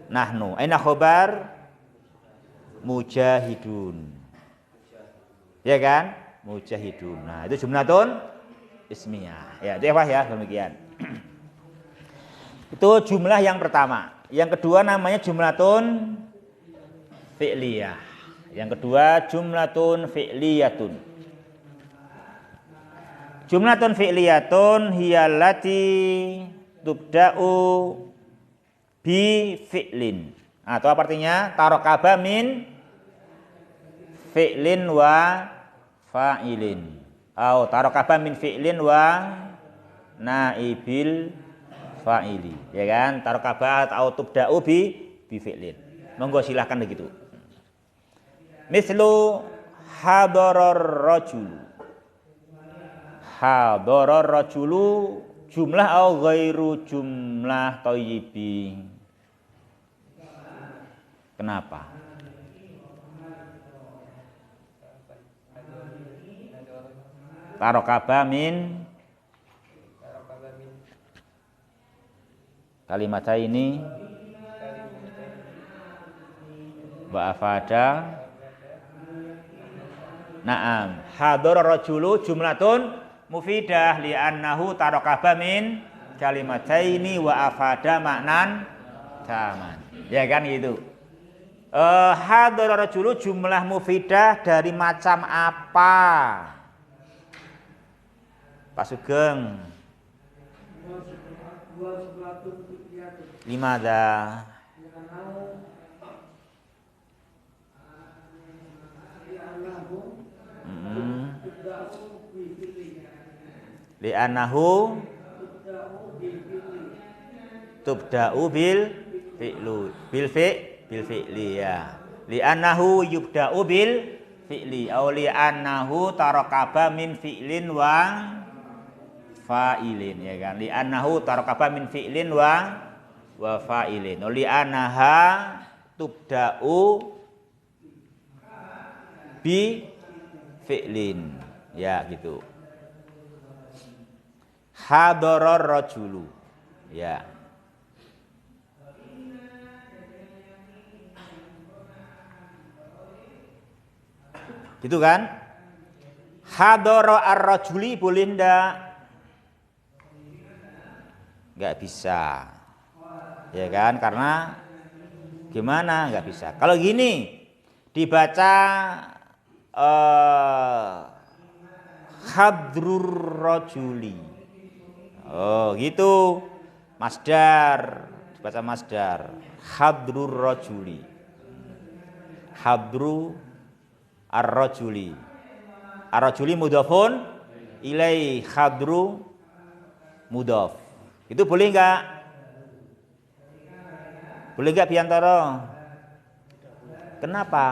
Nahnu. Aina khabar? Mujahidun. Ya kan? Mujahidun. Nah, itu jumlatun ismiyah. Ya, itu ya, demikian. Itu jumlah yang pertama. Yang kedua namanya jumlatun fi'liyah. Yang kedua jumlatun fi'liyatun. Jumlatun fi'liyatun hiyallati tubda'u bi fi'lin. Atau apa artinya? Tarakaba min fi'lin wa fa'ilin. Atau tarakaba min fi'lin wa naibil fa'ili. Ya kan? Tarakaba atau tubda'u bi fi'lin. Monggo silahkan begitu. Mislu hadarar rajul. Hadarar rajulu jumlah au ghairu jumlah thayyibi. Kenapa? Tarakaba min kalimat ini wa afada. Naam, hadar rajulu jumlatun mufidah li'annahu tarakaba min kalimataini wa afada maknan taman. Ya kan gitu. Hadar rajulu jumlah mufidah dari macam apa? Pak Sugeng. Limada? Li'annahu tubda'u bil fi'li ya. Li'annahu yubda'u bil fi'li au li'annahu tarakaba min fi'lin wa fa'ilin, ya kan. Li'annahu tarakaba min fi'lin wa fa'ilin. Li'annaha tubda'u bi fi'lin. Ya, gitu. Hadara rajulu. Ya. Gitu kan? Hadara ar-rajuli boleh ndak? Enggak bisa. Ya kan? Karena gimana? Enggak bisa. Kalau gini dibaca hadrur rajuli. Oh, gitu. Masdar, dibaca masdar. Hadrur rajuli. Hadru ar-rajuli. Ar-rajuli mudhafun ilai, hadru mudhaf. Itu boleh enggak? Boleh enggak Biantoro? Kenapa?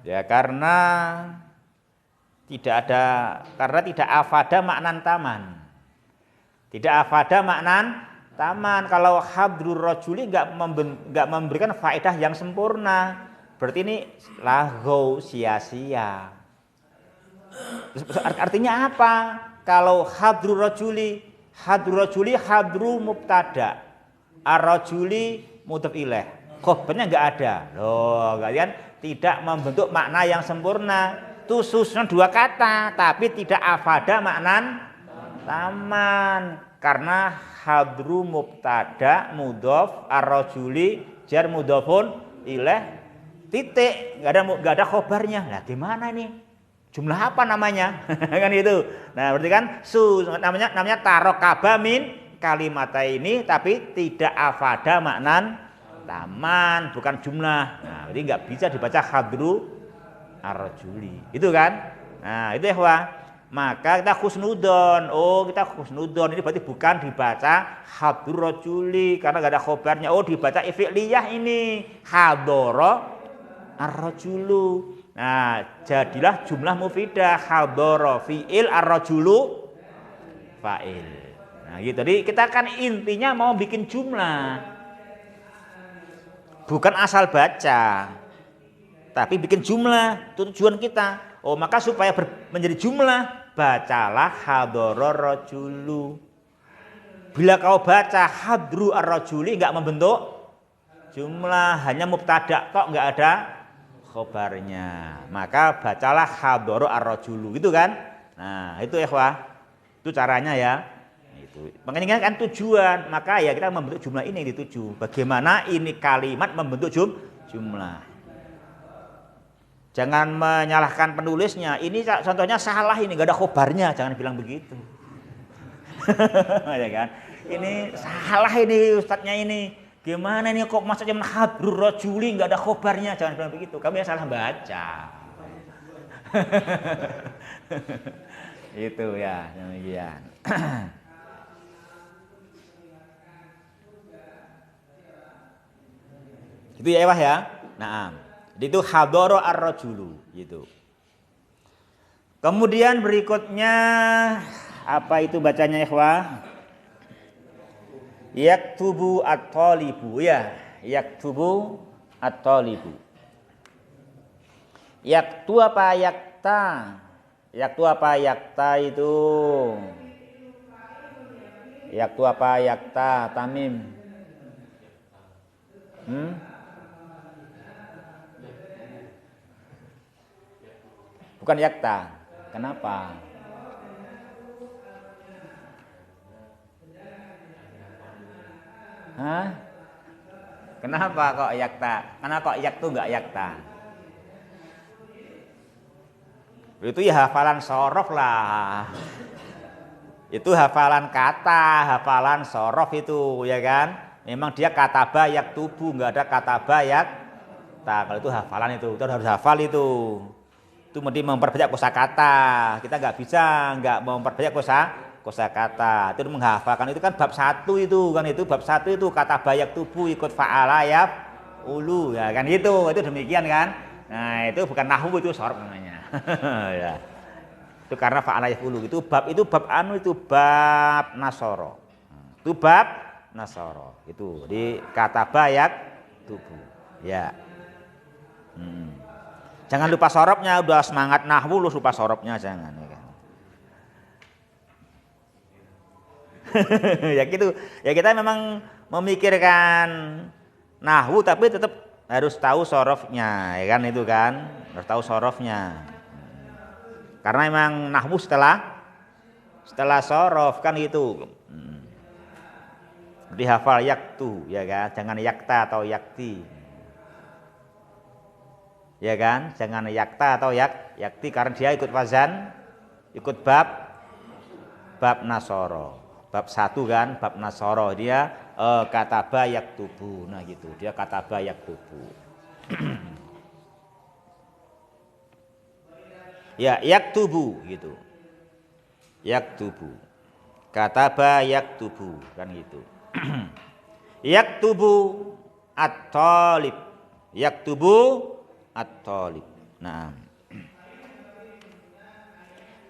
Ya karena tidak afada maknan taman. Tidak afada maknan taman. Kalau hadrur rajuli enggak memberikan faedah yang sempurna. Berarti ini laghau, sia-sia. Artinya apa? Kalau hadrur rajuli hadru mubtada. Ar-rajuli mudhaf ilaih. Khobarnya enggak ada. Loh, kalian tidak membentuk makna yang sempurna. Itu susunan dua kata, tapi tidak afada maknan taman. Karena hadru mubtada mudhaf, ar-rajuli jar mudhafun ilaih, titik, enggak ada khobarnya. Lah gimana ini? Jumlah apa namanya? Kan itu. Nah, berarti kan namanya tarokaba min kalimata ini, tapi tidak afada maknan taman, bukan jumlah. Nah, jadi nggak bisa dibaca hadru ar-rajuli. Itu kan? Nah, itu ya, Wah. Maka kita khusnudon. Oh, kita khusnudon. Ini berarti bukan dibaca hadru rajuli karena nggak ada khobarnya. Oh, dibaca fi'liyah ini. Hadara ar-rajulu. Nah, jadilah jumlah mufidah. Hadara fi'il, ar-rajulu fa'il. Nah, gitu. Jadi kita kan intinya mau bikin jumlah. Bukan asal baca, tapi bikin jumlah. Itu tujuan kita. Oh, maka supaya menjadi jumlah, bacalah hadara rajulu. Bila kau baca hadru ar-rajuli enggak membentuk jumlah, hanya mubtada kok enggak ada khobarnya. Maka bacalah hadara ar-rajulu, gitu kan? Nah, itu ikhwah. Itu caranya ya. Makanya kan tujuan, maka ya kita membentuk jumlah ini yang dituju. Bagaimana ini kalimat membentuk jumlah. Jangan menyalahkan penulisnya. Ini contohnya salah, ini nggak ada khobarnya, jangan bilang begitu. Ya kan? Ini salah ini ustadznya ini. Gimana ini kok maksudnya hadrur rajuli nggak ada khobarnya, jangan bilang begitu. Kamu yang salah baca. Itu ya, demikian. Itu ya Wah ya. Nah, jadi itu hadara ar-rajulu gitu. Kemudian berikutnya apa itu bacanya ikhwah? Yaktubu at-talibu ya, yaktubu at-talibu. Yaktu apa yakta? Yaktu apa yakta itu? Yaktu apa yakta Tamim? Bukan yakta. Kenapa? Hah? Kenapa kok yakta? Kenapa kok yaktu enggak yakta? Itu ya hafalan sorof lah. Itu hafalan kata, hafalan sorof itu, ya kan? Memang dia kataba yaktubu, enggak ada kataba yakta. Kalau itu hafalan itu, kita harus hafal itu. Itu mesti memperbanyak kosakata. Kita nggak mau memperbanyak kosakata. Itu menghafalkan itu kan bab 1 itu kan, itu bab 1 itu kata bayak tubuh ikut fa'ala ya ulu ya kan, itu demikian kan. Nah, itu bukan nahwu, itu sorof namanya. Ya. Itu karena fa'ala yaf'ulu itu bab anu itu bab nasoro. Itu bab nasoro. Itu di kata bayak tubuh. Ya. Jangan lupa sorobnya, udah semangat nahwu lu lupa sorobnya jangan ya kan. Ya gitu. Ya kita memang memikirkan nahwu tapi tetap harus tahu sorofnya ya kan itu kan. Harus tahu sorofnya. Karena memang nahwu setelah sorof kan gitu. Dihafal yaktu ya kan, jangan yakta atau yakti. Ya kan, jangan yakta atau yakti karena dia ikut wazan, ikut bab nasoro. Bab 1 kan, bab nasoro dia kataba yaktubu. Nah gitu, dia kataba yaktubu. Ya, yaktubu gitu. Yaktubu. Kataba yaktubu kan gitu. Yaktubu at-talib. Yaktubu at-talib. Nah.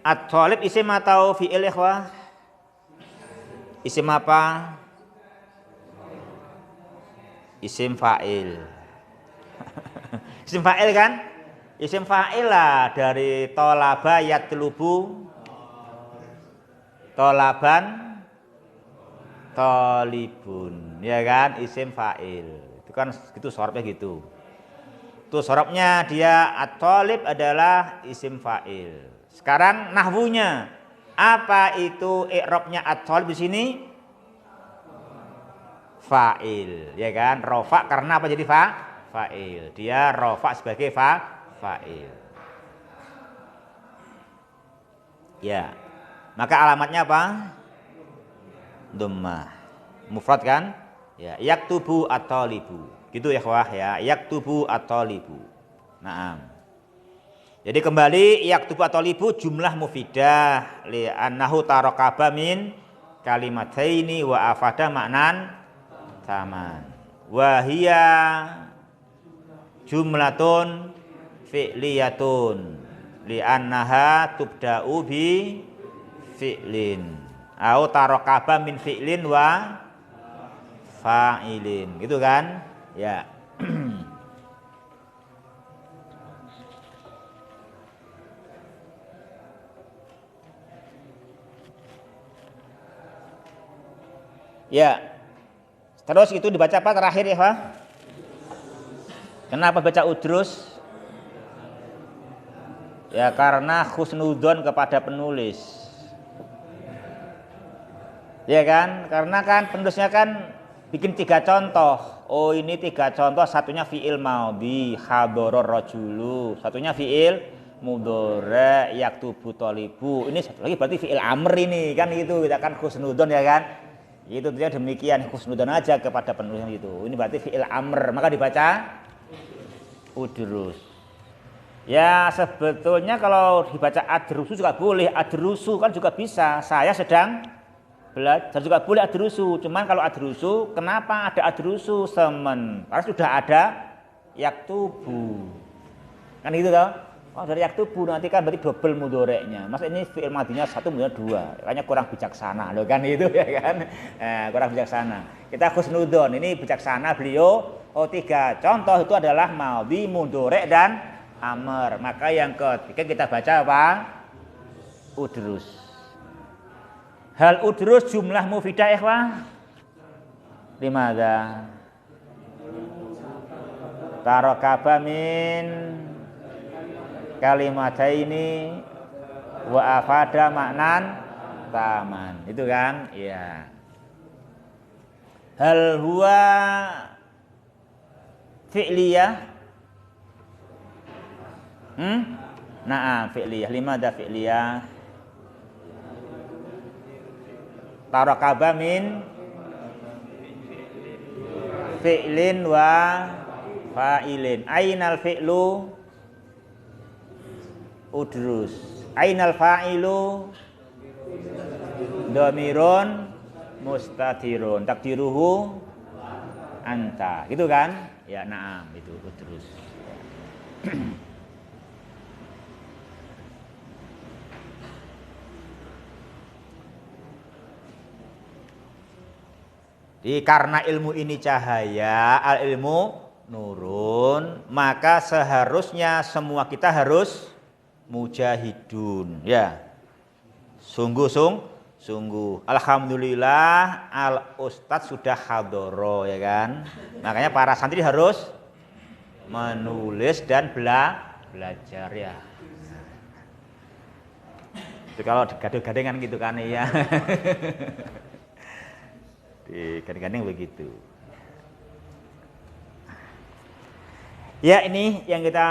At-talib isim atau fi'il ikhwah? Isim apa? Isim fa'il. Isim fa'il kan? Isim fa'il lah dari tolaba yatlubu, tolaban, tolibun, ya kan? Isim fa'il. Itu kan gitu sorobnya gitu. Itu sorobnya dia at-tolib adalah isim fa'il. Sekarang nahwunya apa itu i'rabnya at-tolib di sini? Fa'il, ya kan? Rofa karena apa jadi fa'il? Dia rofa sebagai fa'il. Ya. Maka alamatnya apa? Dhammah. Mufrad kan? Ya, yaktubu at-talibu. Gitu ya, ikhwah ya. Yaktubu at-talibu. Naam. Jadi kembali yaktubu at-talibu jumlah mufidah li annahu tarakaba min kalimataini wa afada maknan taman. Wa hiya jumlatun fi'liyatun li'annaha tubda'u bi fi'lin au tarakaba min fi'lin wa fa'ilin gitu kan ya. Ya terus itu dibaca apa terakhir ya Pak? Kenapa baca udrus? Ya karena khusnudon kepada penulis. Ya kan? Karena kan penulisnya kan bikin 3 contoh. Oh ini 3 contoh, satunya fi'il maudhi, hadoror rojulu. Satunya fi'il mudhari, yaktubu tolibu. Ini satu lagi berarti fi'il amr ini kan gitu. Kita kan khusnudon ya kan? Itu dia demikian khusnudon aja kepada penulisnya itu. Ini berarti fi'il amr, maka dibaca udrus. Ya sebetulnya kalau dibaca adrusu juga boleh, adrusu kan juga bisa. Saya sedang belajar juga boleh adrusu. Cuman kalau adrusu, kenapa ada adrusu semen? Karena sudah ada yaktubu. Kan gitu toh? Oh dari yaktubu nanti kan berarti double mudhoreknya. Masa ini fi'il madhinya 1 mudhorek 2. Kayaknya kurang bijaksana loh kan itu ya kan. Kurang bijaksana. Kita khusnudon, ini bijaksana beliau. Oh 3 contoh itu adalah madhi, mudhorek dan amr. Maka yang ketiga kita baca apa? Udrus. Hal udrus jumlah mufidah ikhwah? Limadha? Tarakaba min kalimataini wa afada maknan taman. Itu kan? Iya. Hal huwa fi'liyah? Nah, fi'liyah. Limadha fi'liyah? Tarakaba min fi'lin wa fa'ilin. Ainal fi'lu udrus. Ainal fa'ilu dhamirun mustatirun. Takdiruhu anta. Gitu kan? Ya, na'am itu udrus. Jadi karena ilmu ini cahaya, al ilmu nurun, maka seharusnya semua kita harus mujahidun, ya. Sungguh. Alhamdulillah al ustadz sudah hadoro, ya kan. Makanya para santri harus menulis dan belajar, ya. Itu kalau digade-gadengan gitu kan, ya. Digade-gadengan begitu. Ya, ini yang kita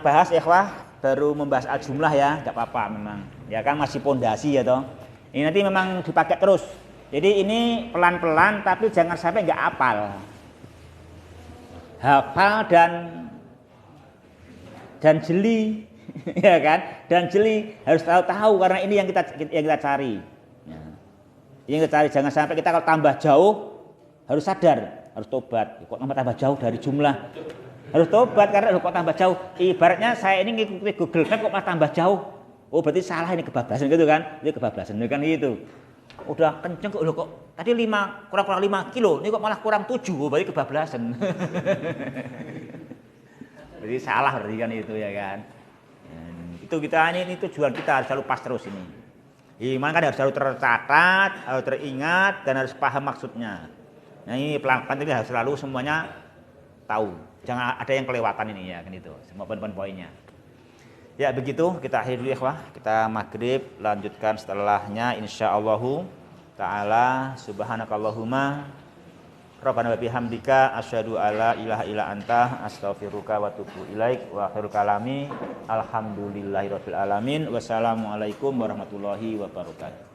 bahas, ikhwah, baru membahas al-jumlah, ya, enggak apa-apa memang. Ya kan masih pondasi, ya toh. Ini nanti memang dipakai terus. Jadi ini pelan-pelan tapi jangan sampai enggak hafal. Hafal dan jeli, ya kan? Dan jeli harus tahu karena ini yang kita cari. Ya. Yang kita cari, jangan sampai kita kalau tambah jauh harus sadar, harus tobat. Kok tambah jauh dari jumlah? Harus tobat karena kok tambah jauh. Ibaratnya saya ini ngikuti Google Map kok malah tambah jauh. Oh berarti salah, ini kebablasan gitu kan? Ini kebablasan kan gitu. Udah kenceng kok tadi 5 kurang 5 kilo, ini kok malah kurang 7. Oh berarti kebablasan. Berarti salah berarti kan itu, ya kan? Itu kita ini tujuan kita harus selalu pas terus ini. Iman kan harus selalu tercatat, harus teringat dan harus paham maksudnya. Nah ini pelan-pelan ini harus selalu semuanya tahu. Jangan ada yang kelewatan ini, ya kan itu. Semua poin-poinnya. Ya begitu, kita akhiri dulu, ikhwah. Kita maghrib, lanjutkan setelahnya insyaallah ta'ala. Subhanakallahumma Rabbana wa bihamdika asyhadu alla ilaha illa anta astaghfiruka wa atubu ilaik. Wa akhirul kalami alhamdulillahirabbil alamin. Wassalamualaikum warahmatullahi wabarakatuh.